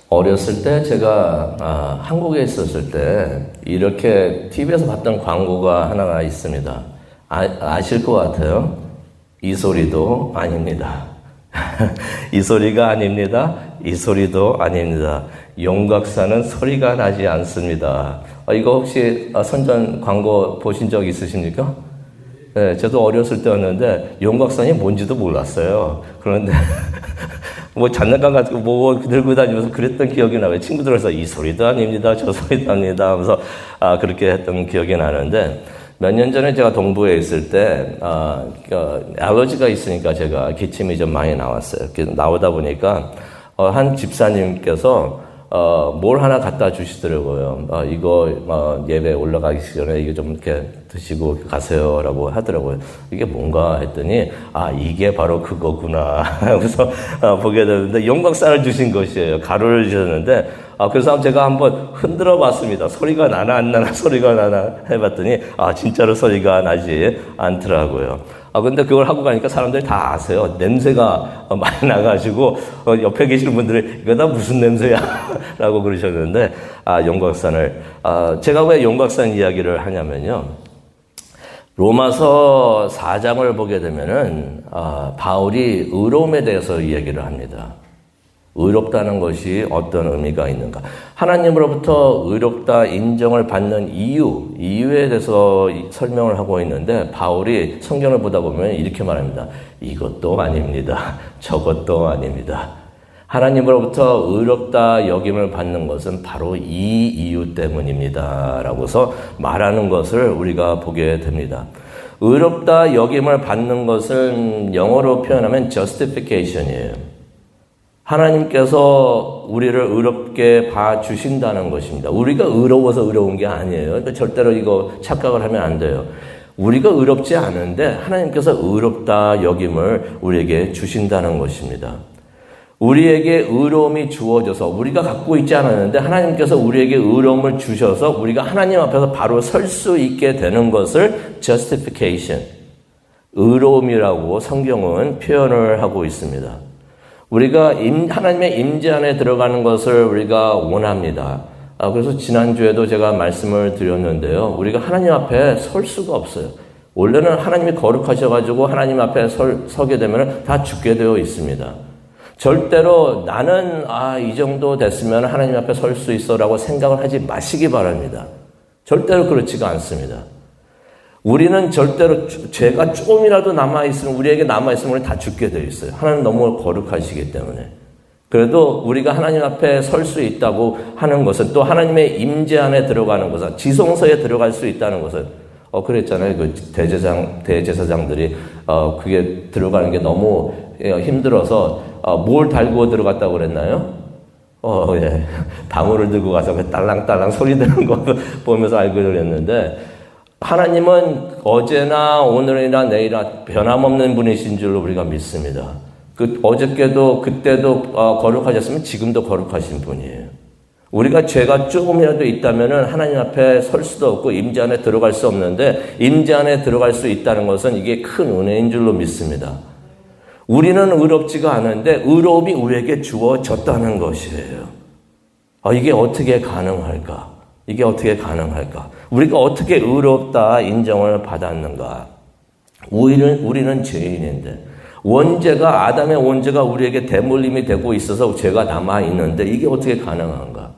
어렸을 때 제가 한국에 있었을 때 이렇게 TV에서 봤던 광고가 하나가 있습니다. 아실 것 같아요. 이 소리도 아닙니다. 이 소리가 아닙니다. 이 소리도 아닙니다. 용각사는 소리가 나지 않습니다. 이거 혹시 선전 광고 보신 적 있으십니까? 네, 저도 어렸을 때였는데 용각산이 뭔지도 몰랐어요. 그런데 뭐 장난감 같은 거 뭐 들고 다니면서 그랬던 기억이 나요. 친구들에서 이 소리도 아닙니다. 저 소리도 아닙니다 하면서 그렇게 했던 기억이 나는데, 몇 년 전에 제가 동부에 있을 때 알러지가 있으니까 제가 기침이 좀 많이 나왔어요. 나오다 보니까 한 집사님께서 뭘 하나 갖다 주시더라고요. 이거 예배 올라가기 전에 이거 좀 이렇게 드시고 가세요라고 하더라고요. 이게 뭔가 했더니 이게 바로 그거구나. 그래서 보게 되는데 용각산을 주신 것이에요. 가루를 주셨는데 그래서 제가 한번 흔들어 봤습니다. 소리가 나나 안 나나 소리가 나나 해봤더니 진짜로 소리가 나지 않더라고요. 근데 그걸 하고 가니까 사람들이 다 아세요. 냄새가 많이 나가지고, 옆에 계시는 분들이, 이거 다 무슨 냄새야? 라고 그러셨는데, 용각산을, 제가 왜 용각산 이야기를 하냐면요. 로마서 4장을 보게 되면은, 바울이 의로움에 대해서 이야기를 합니다. 의롭다는 것이 어떤 의미가 있는가. 하나님으로부터 의롭다 인정을 받는 이유에 대해서 설명을 하고 있는데, 바울이 성경을 보다 보면 이렇게 말합니다. 이것도 아닙니다. 저것도 아닙니다. 하나님으로부터 의롭다 여김을 받는 것은 바로 이 이유 때문입니다. 라고서 말하는 것을 우리가 보게 됩니다. 의롭다 여김을 받는 것은 영어로 표현하면 justification이에요. 하나님께서 우리를 의롭게 봐주신다는 것입니다. 우리가 의로워서 의로운 게 아니에요. 절대로 이거 착각을 하면 안 돼요. 우리가 의롭지 않은데 하나님께서 의롭다 여김을 우리에게 주신다는 것입니다. 우리에게 의로움이 주어져서 우리가 갖고 있지 않았는데 하나님께서 우리에게 의로움을 주셔서 우리가 하나님 앞에서 바로 설 수 있게 되는 것을 justification, 의로움이라고 성경은 표현을 하고 있습니다. 우리가 하나님의 임재 안에 들어가는 것을 우리가 원합니다. 그래서 지난주에도 제가 말씀을 드렸는데요. 우리가 하나님 앞에 설 수가 없어요. 원래는 하나님이 거룩하셔가지고 하나님 앞에 서게 되면 다 죽게 되어 있습니다. 절대로 나는 이 정도 됐으면 하나님 앞에 설 수 있어라고 생각을 하지 마시기 바랍니다. 절대로 그렇지가 않습니다. 우리는 절대로 죄가 조금이라도 남아있으면, 우리에게 남아있으면 우리 다 죽게 되어 있어요. 하나님 너무 거룩하시기 때문에. 그래도 우리가 하나님 앞에 설 수 있다고 하는 것은, 또 하나님의 임재 안에 들어가는 것은, 지성소에 들어갈 수 있다는 것은, 그랬잖아요. 그 대제사장들이, 그게 들어가는 게 너무 힘들어서, 뭘 달고 들어갔다고 그랬나요? 예. 방울을 들고 가서 딸랑딸랑 소리 드는 거 보면서 알고 그랬는데, 하나님은 어제나 오늘이나 내일이나 변함없는 분이신 줄로 우리가 믿습니다. 어저께도 그때도 거룩하셨으면 지금도 거룩하신 분이에요. 우리가 죄가 조금이라도 있다면 하나님 앞에 설 수도 없고 임재 안에 들어갈 수 없는데, 임재 안에 들어갈 수 있다는 것은 이게 큰 은혜인 줄로 믿습니다. 우리는 의롭지가 않은데 의로움이 우리에게 주어졌다는 것이에요. 이게 어떻게 가능할까? 이게 어떻게 가능할까? 우리가 어떻게 의롭다 인정을 받았는가? 우리는 죄인인데, 원죄가, 아담의 원죄가 우리에게 대물림이 되고 있어서 죄가 남아있는데 이게 어떻게 가능한가?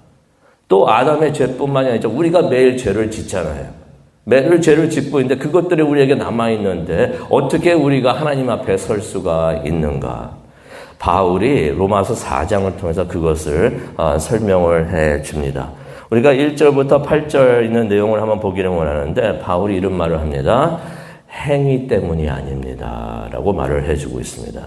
또 아담의 죄뿐만이 아니죠. 우리가 매일 죄를 짓잖아요. 매일 죄를 짓고 있는데 그것들이 우리에게 남아있는데 어떻게 우리가 하나님 앞에 설 수가 있는가? 바울이 로마서 4장을 통해서 그것을 설명을 해 줍니다. 우리가 1절부터 8절 있는 내용을 한번 보기를 원하는데, 바울이 이런 말을 합니다. 행위 때문이 아닙니다. 라고 말을 해주고 있습니다.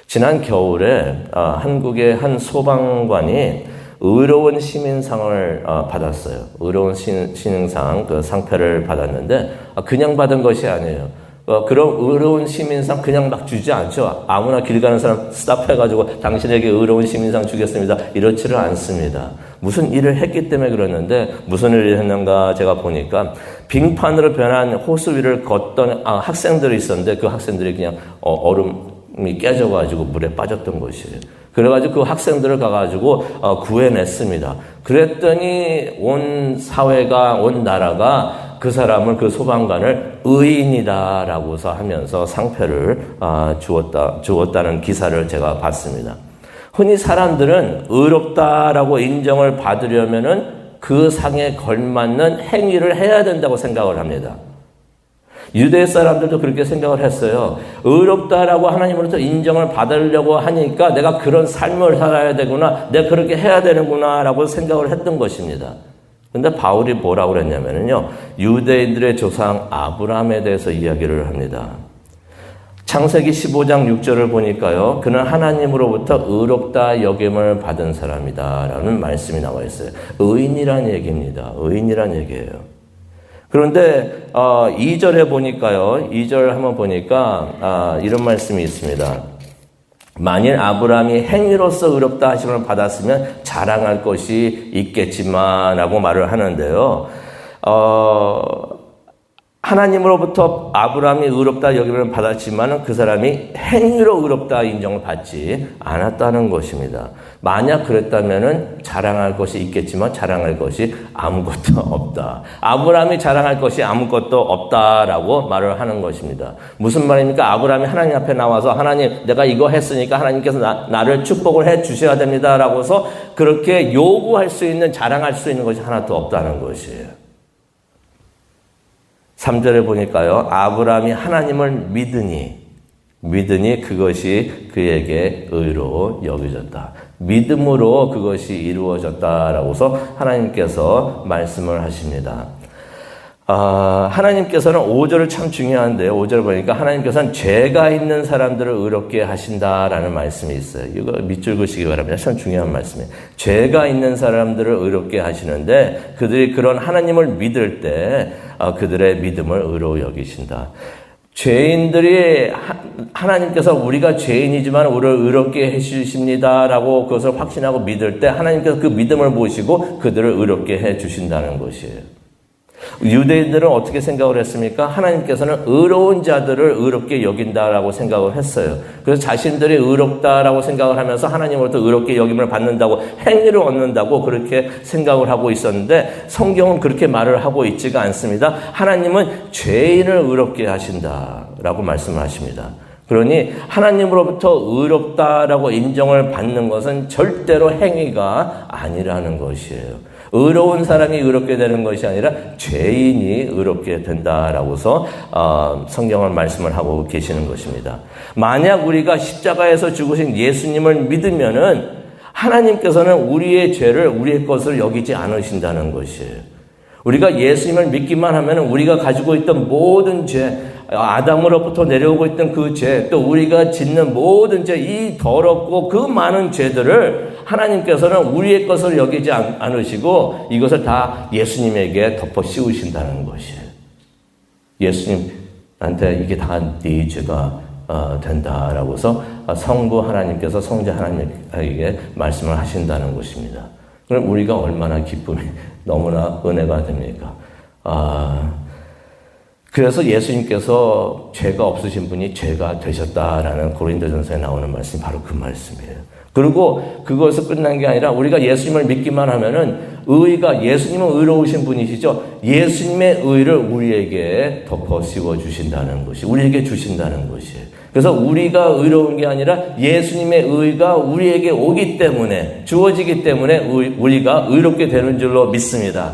지난 겨울에 한국의 한 소방관이 의로운 시민상을 받았어요. 의로운 시민상, 그 상패를 받았는데, 그냥 받은 것이 아니에요. 그런 의로운 시민상 그냥 막 주지 않죠. 아무나 길 가는 사람 스탑해가지고 당신에게 의로운 시민상 주겠습니다. 이렇지를 않습니다. 무슨 일을 했기 때문에 그러는데, 무슨 일을 했는가 제가 보니까 빙판으로 변한 호수 위를 걷던 학생들이 있었는데, 그 학생들이 그냥 얼음이 깨져가지고 물에 빠졌던 것이에요. 그래가지고 그 학생들을 가가지고 구해냈습니다. 그랬더니 온 사회가, 온 나라가 그 사람을, 그 소방관을 의인이다라고서 하면서 상패를 주었다는 기사를 제가 봤습니다. 흔히 사람들은 의롭다라고 인정을 받으려면은 그 상에 걸맞는 행위를 해야 된다고 생각을 합니다. 유대 사람들도 그렇게 생각을 했어요. 의롭다라고 하나님으로부터 인정을 받으려고 하니까 내가 그런 삶을 살아야 되구나, 내가 그렇게 해야 되는구나 라고 생각을 했던 것입니다. 근데 바울이 뭐라고 그랬냐면요, 유대인들의 조상 아브라함에 대해서 이야기를 합니다. 창세기 15장 6절을 보니까요, 그는 하나님으로부터 의롭다 여김을 받은 사람이다 라는 말씀이 나와 있어요. 의인이란 얘기입니다. 의인이란 얘기예요. 그런데 2절에 보니까요, 2절 한번 보니까 이런 말씀이 있습니다. 만일 아브라함이 행위로서 의롭다 하심을 받았으면 자랑할 것이 있겠지만 라고 말을 하는데요. 하나님으로부터 아브라함이 의롭다 여김을 받았지만 그 사람이 행위로 의롭다 인정을 받지 않았다는 것입니다. 만약 그랬다면 자랑할 것이 있겠지만 자랑할 것이 아무것도 없다. 아브라함이 자랑할 것이 아무것도 없다라고 말을 하는 것입니다. 무슨 말입니까? 아브라함이 하나님 앞에 나와서 하나님, 내가 이거 했으니까 하나님께서 나를 축복을 해 주셔야 됩니다라고서 그렇게 요구할 수 있는, 자랑할 수 있는 것이 하나도 없다는 것이에요. 3절에 보니까요, 아브라함이 하나님을 믿으니 그것이 그에게 의로 여겨졌다. 믿음으로 그것이 이루어졌다라고서 하나님께서 말씀을 하십니다. 하나님께서는 5절을 참 중요한데요. 5절 보니까 하나님께서는 죄가 있는 사람들을 의롭게 하신다라는 말씀이 있어요. 이거 밑줄 그시기 바랍니다. 참 중요한 말씀이에요. 죄가 있는 사람들을 의롭게 하시는데 그들이 그런 하나님을 믿을 때 그들의 믿음을 의로 여기신다. 죄인들이 하나님께서 우리가 죄인이지만 우리를 의롭게 해주십니다라고 그것을 확신하고 믿을 때 하나님께서 그 믿음을 보시고 그들을 의롭게 해주신다는 것이에요. 유대인들은 어떻게 생각을 했습니까? 하나님께서는 의로운 자들을 의롭게 여긴다라고 생각을 했어요. 그래서 자신들이 의롭다라고 생각을 하면서 하나님으로부터 의롭게 여김을 받는다고, 행위를 얻는다고 그렇게 생각을 하고 있었는데 성경은 그렇게 말을 하고 있지가 않습니다. 하나님은 죄인을 의롭게 하신다라고 말씀을 하십니다. 그러니 하나님으로부터 의롭다라고 인정을 받는 것은 절대로 행위가 아니라는 것이에요. 의로운 사람이 의롭게 되는 것이 아니라 죄인이 의롭게 된다라고서 성경을 말씀을 하고 계시는 것입니다. 만약 우리가 십자가에서 죽으신 예수님을 믿으면은 하나님께서는 우리의 죄를, 우리의 것을 여기지 않으신다는 것이에요. 우리가 예수님을 믿기만 하면 우리가 가지고 있던 모든 죄, 아담으로부터 내려오고 있던 그 죄, 또 우리가 짓는 모든 죄, 이 더럽고 그 많은 죄들을 하나님께서는 우리의 것을 여기지 않으시고 이것을 다 예수님에게 덮어 씌우신다는 것이에요. 예수님한테 이게 다 네 죄가 된다라고서 성부 하나님께서 성자 하나님에게 말씀을 하신다는 것입니다. 그럼 우리가 얼마나 기쁨이, 너무나 은혜가 됩니까? 그래서 예수님께서 죄가 없으신 분이 죄가 되셨다라는 고린도전서에 나오는 말씀이 바로 그 말씀이에요. 그리고 그것을 끝난 게 아니라 우리가 예수님을 믿기만 하면은 의가, 예수님은 의로우신 분이시죠. 예수님의 의를 우리에게 덮어 씌워 주신다는 것이, 우리에게 주신다는 것이에요. 그래서 우리가 의로운 게 아니라 예수님의 의가 우리에게 오기 때문에, 주어지기 때문에 우리가 의롭게 되는 줄로 믿습니다.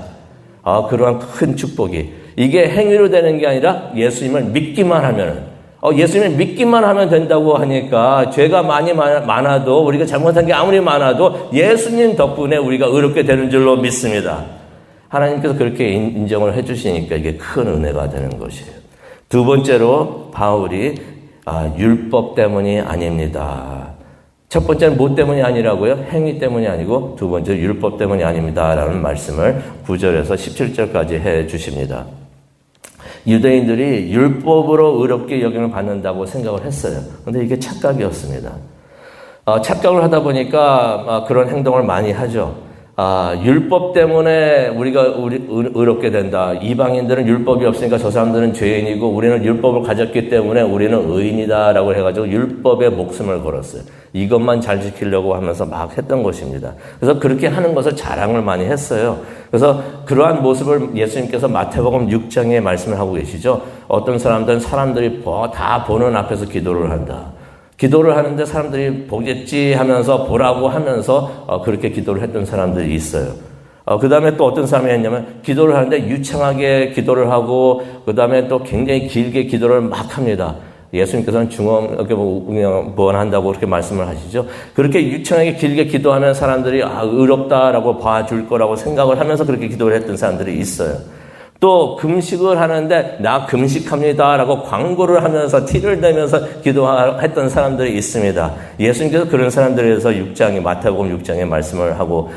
그러한 큰 축복이, 이게 행위로 되는 게 아니라 예수님을 믿기만 하면, 예수님을 믿기만 하면 된다고 하니까 죄가 많아도, 우리가 잘못한 게 아무리 많아도 예수님 덕분에 우리가 의롭게 되는 줄로 믿습니다. 하나님께서 그렇게 인정을 해주시니까 이게 큰 은혜가 되는 것이에요. 두 번째로 바울이 율법 때문이 아닙니다. 첫 번째는 뭐 때문이 아니라고요? 행위 때문이 아니고 두 번째는 율법 때문이 아닙니다 라는 말씀을 9절에서 17절까지 해 주십니다. 유대인들이 율법으로 의롭게 여김을 받는다고 생각을 했어요. 그런데 이게 착각이었습니다. 착각을 하다 보니까 그런 행동을 많이 하죠. 율법 때문에 우리가 의롭게 된다. 이방인들은 율법이 없으니까 저 사람들은 죄인이고 우리는 율법을 가졌기 때문에 우리는 의인이다라고 해가지고 율법에 목숨을 걸었어요. 이것만 잘 지키려고 하면서 막 했던 것입니다. 그래서 그렇게 하는 것을 자랑을 많이 했어요. 그래서 그러한 모습을 예수님께서 마태복음 6장에 말씀을 하고 계시죠. 어떤 사람들은 사람들이 다 보는 앞에서 기도를 한다. 기도를 하는데 사람들이 보겠지 하면서 보라고 하면서 그렇게 기도를 했던 사람들이 있어요. 그 다음에 또 어떤 사람이 했냐면 기도를 하는데 유창하게 기도를 하고 그 다음에 또 굉장히 길게 기도를 막 합니다. 예수님께서는 중언한다고 그렇게 말씀을 하시죠. 그렇게 유창하게 길게 기도하면 사람들이 의롭다라고 봐줄 거라고 생각을 하면서 그렇게 기도를 했던 사람들이 있어요. 또 금식을 하는데 나 금식합니다라고 광고를 하면서 티를 내면서 기도했던 사람들이 있습니다. 예수님께서 그런 사람들에 대해서 마태복음 6장에 말씀을 하고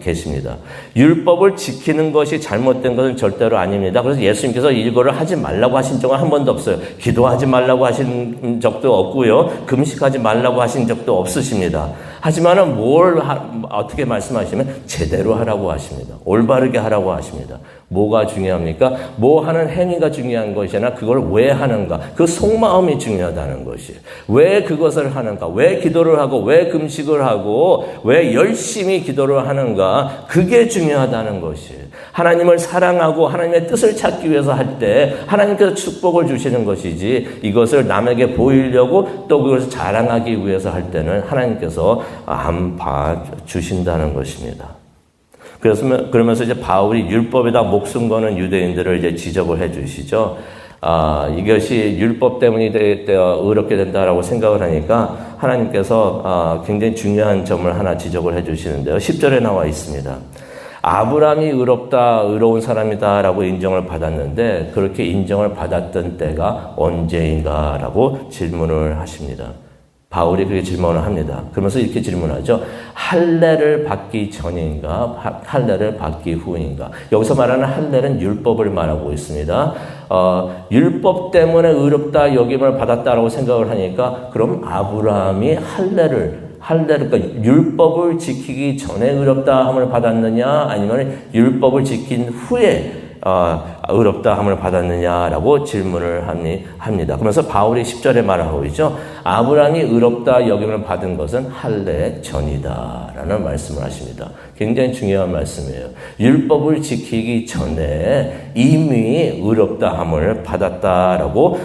계십니다. 율법을 지키는 것이 잘못된 것은 절대로 아닙니다. 그래서 예수님께서 이거를 하지 말라고 하신 적은 한 번도 없어요. 기도하지 말라고 하신 적도 없고요. 금식하지 말라고 하신 적도 없으십니다. 하지만은 어떻게 말씀하시면 제대로 하라고 하십니다. 올바르게 하라고 하십니다. 뭐가 중요합니까? 뭐 하는 행위가 중요한 것이 아니라 그걸 왜 하는가? 그 속마음이 중요하다는 것이. 왜 그것을 하는가? 왜 기도를 하고 왜 금식을 하고 왜 열심히 기도를 하는가? 그게 중요하다는 것이. 하나님을 사랑하고 하나님의 뜻을 찾기 위해서 할 때 하나님께서 축복을 주시는 것이지 이것을 남에게 보이려고 또 그것을 자랑하기 위해서 할 때는 하나님께서 안 봐주신다는 것입니다. 그러면서 이제 바울이 율법에다 목숨 거는 유대인들을 이제 지적을 해 주시죠. 이것이 율법 때문에 의롭게 된다라고 생각을 하니까 하나님께서 굉장히 중요한 점을 하나 지적을 해 주시는데요. 10절에 나와 있습니다. 아브라함이 의로운 사람이다라고 인정을 받았는데 그렇게 인정을 받았던 때가 언제인가라고 질문을 하십니다. 바울이 그렇게 질문을 합니다. 그러면서 이렇게 질문하죠. 할례를 받기 전인가, 할례를 받기 후인가. 여기서 말하는 할례는 율법을 말하고 있습니다. 율법 때문에 의롭다 여김을 받았다라고 생각을 하니까 그럼 아브라함이 그러니까 율법을 지키기 전에 의롭다 함을 받았느냐 아니면 율법을 지킨 후에 의롭다 함을 받았느냐라고 질문을 합니다. 그러면서 바울이 10절에 말하고 있죠. 아브라함이 의롭다 여김을 받은 것은 할례 전이다라는 말씀을 하십니다. 굉장히 중요한 말씀이에요. 율법을 지키기 전에 이미 의롭다 함을 받았다라고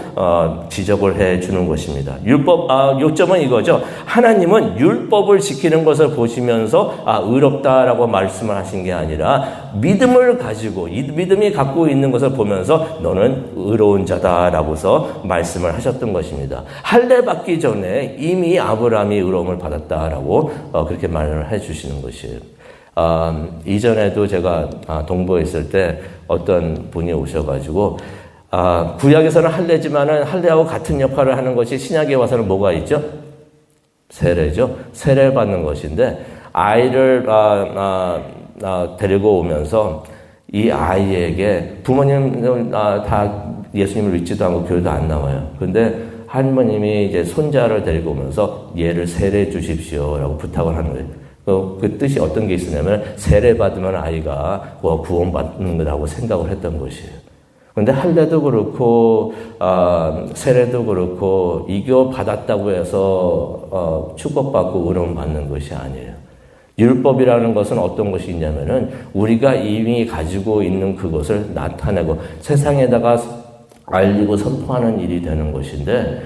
지적을 해주는 것입니다. 요점은 이거죠. 하나님은 율법을 지키는 것을 보시면서 의롭다라고 말씀을 하신 게 아니라 믿음을 가지고 이 믿음이 갖고 있는 것을 보면서 너는 의로운 자다라고서 말씀을 하셨던 것입니다. 할례 받기 전에 이미 아브라함이 의로움을 받았다라고 그렇게 말을 해주시는 것이에요. 이전에도 제가 동부에 있을 때 어떤 분이 오셔가지고 구약에서는 할례지만은 할례하고 같은 역할을 하는 것이 신약에 와서는 뭐가 있죠? 세례죠. 세례 받는 것인데 아이를 데리고 오면서 이 아이에게 부모님은 다 예수님을 믿지도 않고 교회도 안 나와요. 근데 할머님이 이제 손자를 데리고 오면서 얘를 세례해 주십시오라고 부탁을 하는 거예요. 그 뜻이 어떤 게 있으냐면 세례 받으면 아이가 구원받는 거라고 생각을 했던 것이에요. 그런데 할례도 그렇고 세례도 그렇고 이거 받았다고 해서 축복받고 의로움 받는 것이 아니에요. 율법이라는 것은 어떤 것이 있냐면은 우리가 이미 가지고 있는 그것을 나타내고 세상에다가 알리고 선포하는 일이 되는 것인데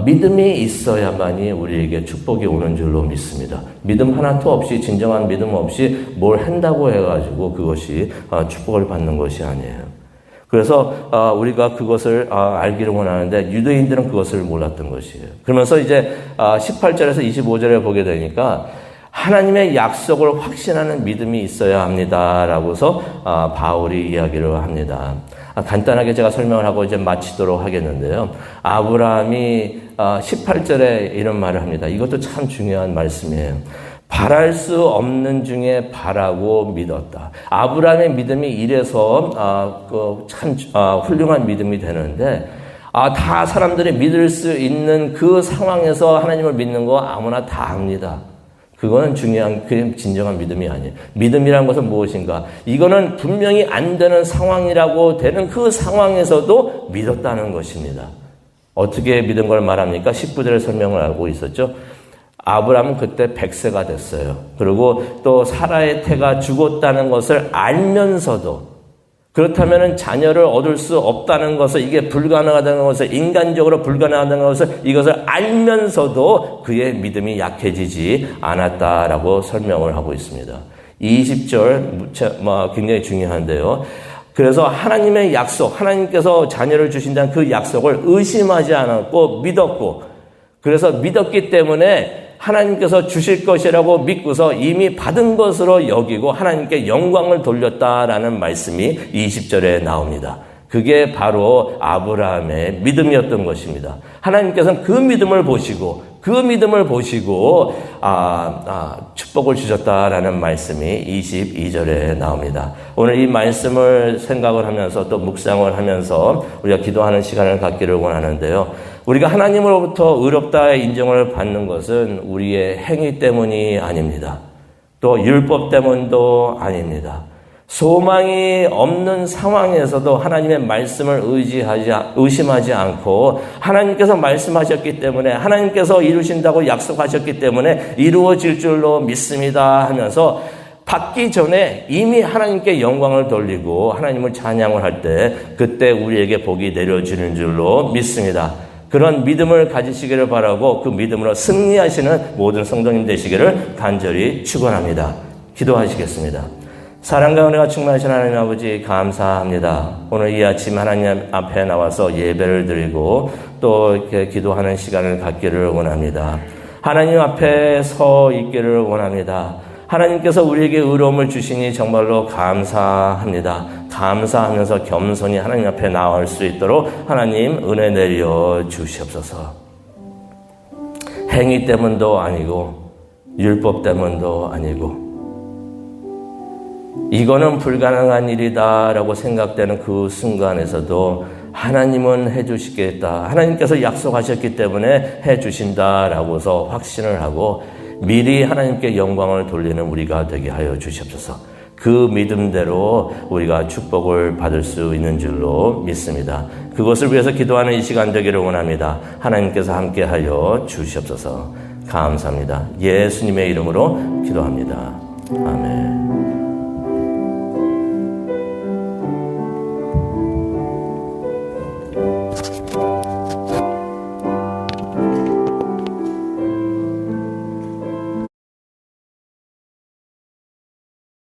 믿음이 있어야만이 우리에게 축복이 오는 줄로 믿습니다. 믿음 하나도 없이 진정한 믿음 없이 뭘 한다고 해가지고 그것이 축복을 받는 것이 아니에요. 그래서 우리가 그것을 알기를 원하는데 유대인들은 그것을 몰랐던 것이에요. 그러면서 이제 18절에서 25절에 보게 되니까 하나님의 약속을 확신하는 믿음이 있어야 합니다라고서 바울이 이야기를 합니다. 간단하게 제가 설명을 하고 이제 마치도록 하겠는데요. 아브라함이 18절에 이런 말을 합니다. 이것도 참 중요한 말씀이에요. 바랄 수 없는 중에 바라고 믿었다. 아브라함의 믿음이 이래서 참 훌륭한 믿음이 되는데 다 사람들이 믿을 수 있는 그 상황에서 하나님을 믿는 거 아무나 다 합니다. 그거는 그게 진정한 믿음이 아니에요. 믿음이란 것은 무엇인가? 이거는 분명히 안 되는 상황이라고 되는 그 상황에서도 믿었다는 것입니다. 어떻게 믿은 걸 말합니까? 19절의 설명을 알고 있었죠. 아브라함은 그때 100세가 됐어요. 그리고 또 사라의 태가 죽었다는 것을 알면서도, 그렇다면 자녀를 얻을 수 없다는 것을, 이게 불가능하다는 것을, 인간적으로 불가능하다는 것을, 이것을 알면서도 그의 믿음이 약해지지 않았다라고 설명을 하고 있습니다. 20절 굉장히 중요한데요. 그래서 하나님의 약속, 하나님께서 자녀를 주신다는 그 약속을 의심하지 않았고 믿었고, 그래서 믿었기 때문에 하나님께서 주실 것이라고 믿고서 이미 받은 것으로 여기고 하나님께 영광을 돌렸다라는 말씀이 20절에 나옵니다. 그게 바로 아브라함의 믿음이었던 것입니다. 하나님께서는 그 믿음을 보시고 축복을 주셨다라는 말씀이 22절에 나옵니다. 오늘 이 말씀을 생각을 하면서 또 묵상을 하면서 우리가 기도하는 시간을 갖기를 원하는데요. 우리가 하나님으로부터 의롭다의 인정을 받는 것은 우리의 행위 때문이 아닙니다. 또 율법 때문도 아닙니다. 소망이 없는 상황에서도 하나님의 말씀을 의심하지 않고 하나님께서 말씀하셨기 때문에, 하나님께서 이루신다고 약속하셨기 때문에 이루어질 줄로 믿습니다 하면서 받기 전에 이미 하나님께 영광을 돌리고 하나님을 찬양을 할 때 그때 우리에게 복이 내려지는 줄로 믿습니다. 그런 믿음을 가지시기를 바라고 그 믿음으로 승리하시는 모든 성도님 되시기를 간절히 축원합니다. 기도하시겠습니다. 사랑과 은혜가 충만하신 하나님 아버지 감사합니다. 오늘 이 아침 하나님 앞에 나와서 예배를 드리고 또 이렇게 기도하는 시간을 갖기를 원합니다. 하나님 앞에 서 있기를 원합니다. 하나님께서 우리에게 의로움을 주시니 정말로 감사합니다. 감사하면서 겸손히 하나님 앞에 나올 수 있도록 하나님 은혜 내려 주시옵소서. 행위 때문도 아니고 율법 때문도 아니고 이거는 불가능한 일이다라고 생각되는 그 순간에서도 하나님은 해주시겠다, 하나님께서 약속하셨기 때문에 해주신다라고서 확신을 하고 미리 하나님께 영광을 돌리는 우리가 되게 하여 주시옵소서. 그 믿음대로 우리가 축복을 받을 수 있는 줄로 믿습니다. 그것을 위해서 기도하는 이 시간 되기를 원합니다. 하나님께서 함께하여 주시옵소서. 감사합니다. 예수님의 이름으로 기도합니다. 아멘.